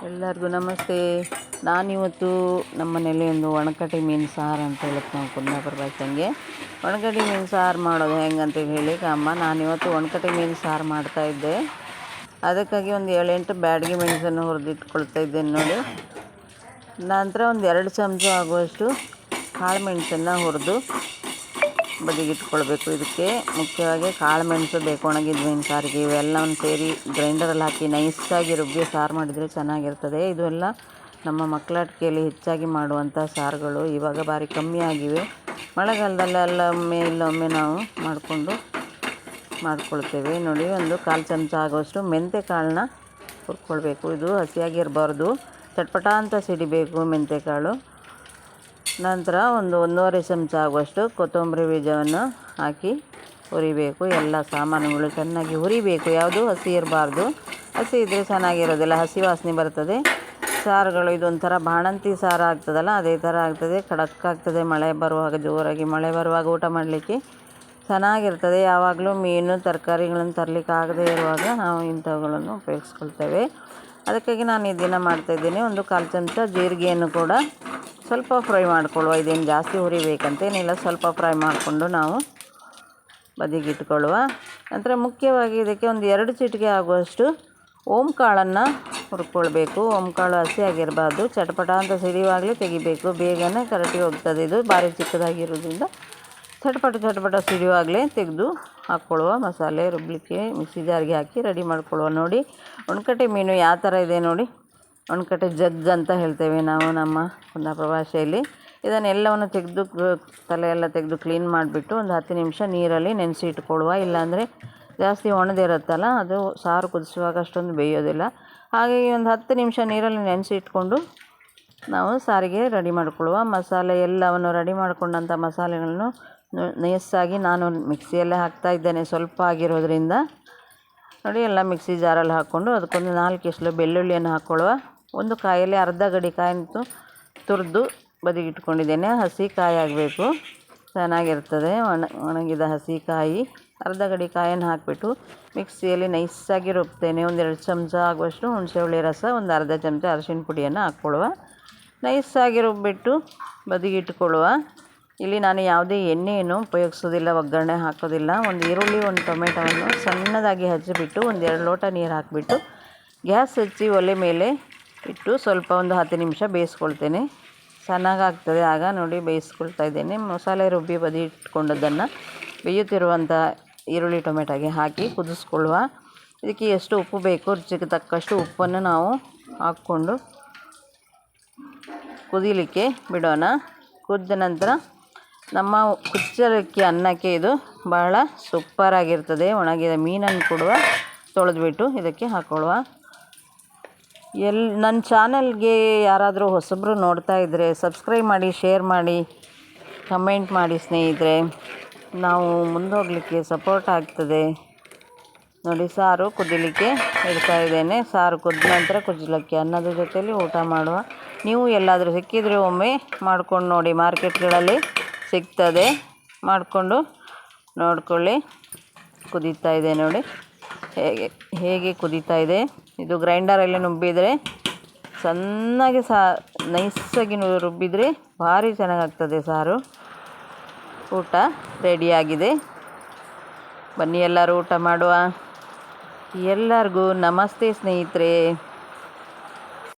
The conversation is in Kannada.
ಎಲ್ಲರಿಗೂ ನಮಸ್ತೆ. ನಾನಿವತ್ತು ನಮ್ಮ ಮನೇಲಿ ಒಂದು ಒಣಕಟ್ಟಿ ಮೀನು ಸಾರು ಅಂತ ಹೇಳುತ್ತೆ ನಾವು ಕುಂದಾಪುರ ಭಾಷೆಗೆ. ಒಣಕಟ್ಟಿ ಮೀನು ಸಾರು ಮಾಡೋದು ಹೆಂಗೆ ಅಂತೇಳಿ ಹೇಳಿ ಅಮ್ಮ, ನಾನಿವತ್ತು ಒಣಕಟ್ಟಿ ಮೀನು ಸಾರು ಮಾಡ್ತಾಯಿದ್ದೆ. ಅದಕ್ಕಾಗಿ ಒಂದು 7-8 ಬ್ಯಾಡಗಿ ಮೆಣಸನ್ನು ಹುರಿದಿಟ್ಕೊಳ್ತಾ ಇದ್ದೇನೆ ನೋಡಿ. ನಂತರ ಒಂದು 2 ಚಮಚ ಆಗುವಷ್ಟು ಕಾಳು ಮೆಣಸನ್ನು ಹುರಿದು ಬದಿಗಿಟ್ಕೊಳ್ಬೇಕು. ಇದಕ್ಕೆ ಮುಖ್ಯವಾಗಿ ಕಾಳು ಮೆಣಸು ಬೇಕು, ಒಣಗಿದ ಮೀನು ಸಾರಿಗೆ. ಇವೆಲ್ಲವನ್ನು ಸೇರಿ ಗ್ರೈಂಡರಲ್ಲಿ ಹಾಕಿ ನೈಸಾಗಿ ರುಬ್ಬಿ ಸಾರು ಮಾಡಿದರೆ ಚೆನ್ನಾಗಿರ್ತದೆ. ಇದು ಎಲ್ಲ ನಮ್ಮ ಮಕ್ಕಳಾಟಿಕೆಯಲ್ಲಿ ಹೆಚ್ಚಾಗಿ ಮಾಡುವಂಥ ಸಾರುಗಳು. ಇವಾಗ ಭಾರಿ ಕಮ್ಮಿ ಆಗಿವೆ. ಮಳೆಗಾಲದಲ್ಲೆಲ್ಲ ಇಲ್ಲೊಮ್ಮೆ ನಾವು ಮಾಡ್ಕೊಳ್ತೇವೆ ನೋಡಿ. ಒಂದು 1/4 ಚಮಚ ಆಗುವಷ್ಟು ಮೆಂತ್ಯ ಕಾಳನ್ನ ಹುರ್ಕೊಳ್ಬೇಕು. ಇದು ಹಸಿಯಾಗಿರಬಾರ್ದು, ಚಟ್ಪಟ ಅಂತ ಸಿಡಿಬೇಕು ಮೆಂತ್ಯಕಾಳು. ನಂತರ ಒಂದು 1.5 ಚಮಚ ಆಗುವಷ್ಟು ಕೊತ್ತಂಬರಿ ಬೀಜವನ್ನು ಹಾಕಿ ಹುರಿಬೇಕು. ಎಲ್ಲ ಸಾಮಾನುಗಳು ಚೆನ್ನಾಗಿ ಹುರಿಬೇಕು, ಯಾವುದು ಹಸಿ ಇರಬಾರ್ದು. ಹಸಿ ಇದ್ದರೆ ಚೆನ್ನಾಗಿರೋದಿಲ್ಲ, ಹಸಿ ವಾಸನೆ ಬರ್ತದೆ ಸಾರುಗಳು. ಇದೊಂಥರ ಬಾಣಂತಿ ಸಾರು ಆಗ್ತದಲ್ಲ, ಅದೇ ಥರ ಆಗ್ತದೆ, ಖಡಕ್ ಆಗ್ತದೆ. ಜೋರಾಗಿ ಮಳೆ ಬರುವಾಗ ಊಟ ಮಾಡಲಿಕ್ಕೆ ಚೆನ್ನಾಗಿರ್ತದೆ. ಯಾವಾಗಲೂ ಮೀನು ತರಕಾರಿಗಳನ್ನು ತರಲಿಕ್ಕೆ ಆಗದೇ ಇರುವಾಗ ನಾವು ಇಂಥವುಗಳನ್ನು ಉಪಯೋಗಿಸ್ಕೊಳ್ತೇವೆ. ಅದಕ್ಕಾಗಿ ನಾನು ಇದನ್ನು ಮಾಡ್ತಾಯಿದ್ದೀನಿ. ಒಂದು 1/4 ಚಮಚ ಜೀರಿಗೆಯನ್ನು ಕೂಡ ಸ್ವಲ್ಪ ಫ್ರೈ ಮಾಡ್ಕೊಳ್ಳುವ. ಇದೇನು ಜಾಸ್ತಿ ಹುರಿಬೇಕಂತೇನಿಲ್ಲ, ಸ್ವಲ್ಪ ಫ್ರೈ ಮಾಡಿಕೊಂಡು ನಾವು ಬದಿಗಿಟ್ಕೊಳ್ಳುವ. ನಂತರ ಮುಖ್ಯವಾಗಿ ಇದಕ್ಕೆ ಒಂದು 2 ಚಿಟಿಕೆ ಆಗುವಷ್ಟು ಓಂಕಾಳನ್ನು ಹುರ್ಕೊಳ್ಬೇಕು. ಓಂಕಾಳು ಹಸಿಯಾಗಿರಬಾರ್ದು, ಚಟಪಟ ಅಂತ ಸಿಡಿಯುವಾಗಲೇ ತೆಗಿಬೇಕು, ಬೇಗನೆ ಕರಟಿ ಹೋಗ್ತದೆ. ಇದು ಭಾರಿ ಚಿಕ್ಕದಾಗಿರೋದ್ರಿಂದ ಚಟಪಟ ಸಿಡಿಯುವಾಗಲೇ ತೆಗೆದು ಹಾಕ್ಕೊಳ್ಳುವ. ಮಸಾಲೆ ರುಬ್ಬಲಿಕ್ಕೆ ಮಿಕ್ಸಿ ಜಾರಿಗೆ ಹಾಕಿ ರೆಡಿ ಮಾಡ್ಕೊಳ್ಳುವ. ನೋಡಿ, ಒಣಕಟ್ಟೆ ಮೀನು ಯಾವ ಥರ ಇದೆ ನೋಡಿ. ಒಣಕಟ್ಟೆ ಜಗ್ಗ್ ಅಂತ ಹೇಳ್ತೇವೆ ನಾವು ನಮ್ಮ ಕುಂದಾಪುರ ಭಾಷೆಯಲ್ಲಿ. ಇದನ್ನೆಲ್ಲವನ್ನು ತೆಗೆದು ತಲೆಯೆಲ್ಲ ತೆಗೆದು ಕ್ಲೀನ್ ಮಾಡಿಬಿಟ್ಟು ಒಂದು 10 ನಿಮಿಷ ನೀರಲ್ಲಿ ನೆನೆಸಿ ಇಟ್ಕೊಳ್ಳುವ. ಇಲ್ಲಾಂದರೆ ಜಾಸ್ತಿ ಒಣದಿರುತ್ತಲ್ಲ, ಅದು ಸಾರು ಕುದಿಸುವಾಗ ಅಷ್ಟೊಂದು ಬೇಯೋದಿಲ್ಲ. ಹಾಗಾಗಿ ಒಂದು 10 ನಿಮಿಷ ನೀರಲ್ಲಿ ನೆನೆಸಿ ಇಟ್ಕೊಂಡು ನಾವು ಸಾರಿಗೆ ರೆಡಿ ಮಾಡಿಕೊಳ್ಳುವ. ಮಸಾಲೆ ಎಲ್ಲವನ್ನು ರೆಡಿ ಮಾಡಿಕೊಂಡಂಥ ಮಸಾಲೆಗಳನ್ನು ನೈಸಾಗಿ ನಾನು ಮಿಕ್ಸಿಯಲ್ಲೇ ಹಾಕ್ತಾ ಇದ್ದೇನೆ, ಸ್ವಲ್ಪ ಆಗಿರೋದ್ರಿಂದ ನೋಡಿ. ಎಲ್ಲ ಮಿಕ್ಸಿ ಜಾರಲ್ಲಿ ಹಾಕ್ಕೊಂಡು ಅದಕ್ಕೊಂದು 4 ಎಸಳು ಬೆಳ್ಳುಳ್ಳಿಯನ್ನು ಹಾಕ್ಕೊಳ್ಳುವ. ಒಂದು ಕಾಯಲ್ಲಿ ಅರ್ಧ ಗಡಿ ಕಾಯನ್ನು ತುರಿದು ಬದಿಗಿಟ್ಕೊಂಡಿದ್ದೇನೆ. ಹಸಿ ಕಾಯಿ ಆಗಬೇಕು, ಚೆನ್ನಾಗಿರ್ತದೆ. ಒಣಗಿದ ಹಸಿ ಕಾಯಿ ಅರ್ಧ ಗಡಿ ಕಾಯನ್ನು ಹಾಕಿಬಿಟ್ಟು ಮಿಕ್ಸಿಯಲ್ಲಿ ನೈಸಾಗಿ ರುಬ್ತೇನೆ. ಒಂದು 2 ಚಮಚ ಆಗುವಷ್ಟು ಹುಣಸೆ ರಸ, ಒಂದು ಅರ್ಧ ಚಮಚ ಅರಿಶಿಣ ಪುಡಿಯನ್ನು ಹಾಕ್ಕೊಳ್ಳುವ. ನೈಸಾಗಿ ರುಬ್ಬಿಟ್ಟು ಬದಿಗಿಟ್ಕೊಳ್ಳುವ. ಇಲ್ಲಿ ನಾನು ಯಾವುದೇ ಎಣ್ಣೆಯನ್ನು ಉಪಯೋಗಿಸೋದಿಲ್ಲ, ಒಗ್ಗರಣೆ ಹಾಕೋದಿಲ್ಲ. ಒಂದು ಈರುಳ್ಳಿ, ಒಂದು ಟೊಮೆಟೊವನ್ನು ಸಣ್ಣದಾಗಿ ಹಚ್ಚಿಬಿಟ್ಟು ಒಂದು 2 ಲೋಟ ನೀರು ಹಾಕಿಬಿಟ್ಟು ಗ್ಯಾಸ್ ಹಚ್ಚಿ ಒಲೆ ಮೇಲೆ ಇಟ್ಟು ಸ್ವಲ್ಪ ಒಂದು 10 ನಿಮಿಷ ಬೇಯಿಸ್ಕೊಳ್ತೇನೆ. ಚೆನ್ನಾಗಾಗ್ತದೆ ಆಗ ನೋಡಿ. ಬೇಯಿಸ್ಕೊಳ್ತಾ ಇದ್ದೇನೆ. ಮಸಾಲೆ ರುಬ್ಬಿ ಬದಿ ಇಟ್ಕೊಂಡದ್ದನ್ನು ಬೇಯುತ್ತಿರುವಂಥ ಈರುಳ್ಳಿ ಟೊಮೆಟೊಗೆ ಹಾಕಿ ಕುದಿಸ್ಕೊಳ್ಳುವ. ಇದಕ್ಕೆ ಎಷ್ಟು ಉಪ್ಪು ಬೇಕು ರುಚಿಗೆ ತಕ್ಕಷ್ಟು ಉಪ್ಪನ್ನು ನಾವು ಹಾಕ್ಕೊಂಡು ಕುದಿಲಿಕ್ಕೆ ಬಿಡೋಣ. ಕುದ್ದ ನಂತರ ನಮ್ಮ ಕುಚ್ಚಲಕ್ಕಿ ಅನ್ನಕ್ಕೆ ಇದು ಬಹಳ ಸೂಪರಾಗಿರ್ತದೆ. ಒಣಗಿದ ಮೀನನ್ನು ಕೊಡುವ ತೊಳೆದ್ಬಿಟ್ಟು ಇದಕ್ಕೆ ಹಾಕ್ಕೊಳ್ಳುವ. ನನ್ನ ಚಾನಲ್ಗೆ ಯಾರಾದರೂ ಹೊಸಬರು ನೋಡ್ತಾ ಇದ್ದರೆ ಸಬ್ಸ್ಕ್ರೈಬ್ ಮಾಡಿ, ಶೇರ್ ಮಾಡಿ, ಕಮೆಂಟ್ ಮಾಡಿ ಸ್ನೇಹಿತರೆ. ನಾವು ಮುಂದೋಗಲಿಕ್ಕೆ ಸಪೋರ್ಟ್ ಆಗ್ತದೆ ನೋಡಿ. ಸಾರು ಕುದಿಲಿಕ್ಕೆ ಇಡ್ತಾ ಇದ್ದೇನೆ. ಸಾರು ಕುದ್ದ ನಂತರ ಕುಚ್ಚಲಕ್ಕಿ ಅನ್ನದ ಜೊತೆಯಲ್ಲಿ ಊಟ ಮಾಡುವ. ನೀವು ಎಲ್ಲಾದರೂ ಸಿಕ್ಕಿದರೆ ಒಮ್ಮೆ ಮಾಡ್ಕೊಂಡು ನೋಡಿ, ಮಾರ್ಕೆಟ್ಗಳಲ್ಲಿ ಸಿಗ್ತದೆ. ಮಾಡಿಕೊಂಡು ನೋಡ್ಕೊಳ್ಳಿ. ಕುದೀತಾ ಇದೆ ನೋಡಿ, ಹೇಗೆ ಕುದೀತಾ ಇದೆ. ಇದು ಗ್ರೈಂಡರಲ್ಲಿ ನುಬ್ಬಿದರೆ ಚೆನ್ನಾಗಿ ನೈಸಾಗಿ ರುಬ್ಬಿದರೆ ಭಾರಿ ಚೆನ್ನಾಗಾಗ್ತದೆ ಸಾರು. ಊಟ ರೆಡಿಯಾಗಿದೆ, ಬನ್ನಿ ಎಲ್ಲರೂ ಊಟ ಮಾಡುವ. ಎಲ್ಲರಿಗೂ ನಮಸ್ತೆ ಸ್ನೇಹಿತರೆ.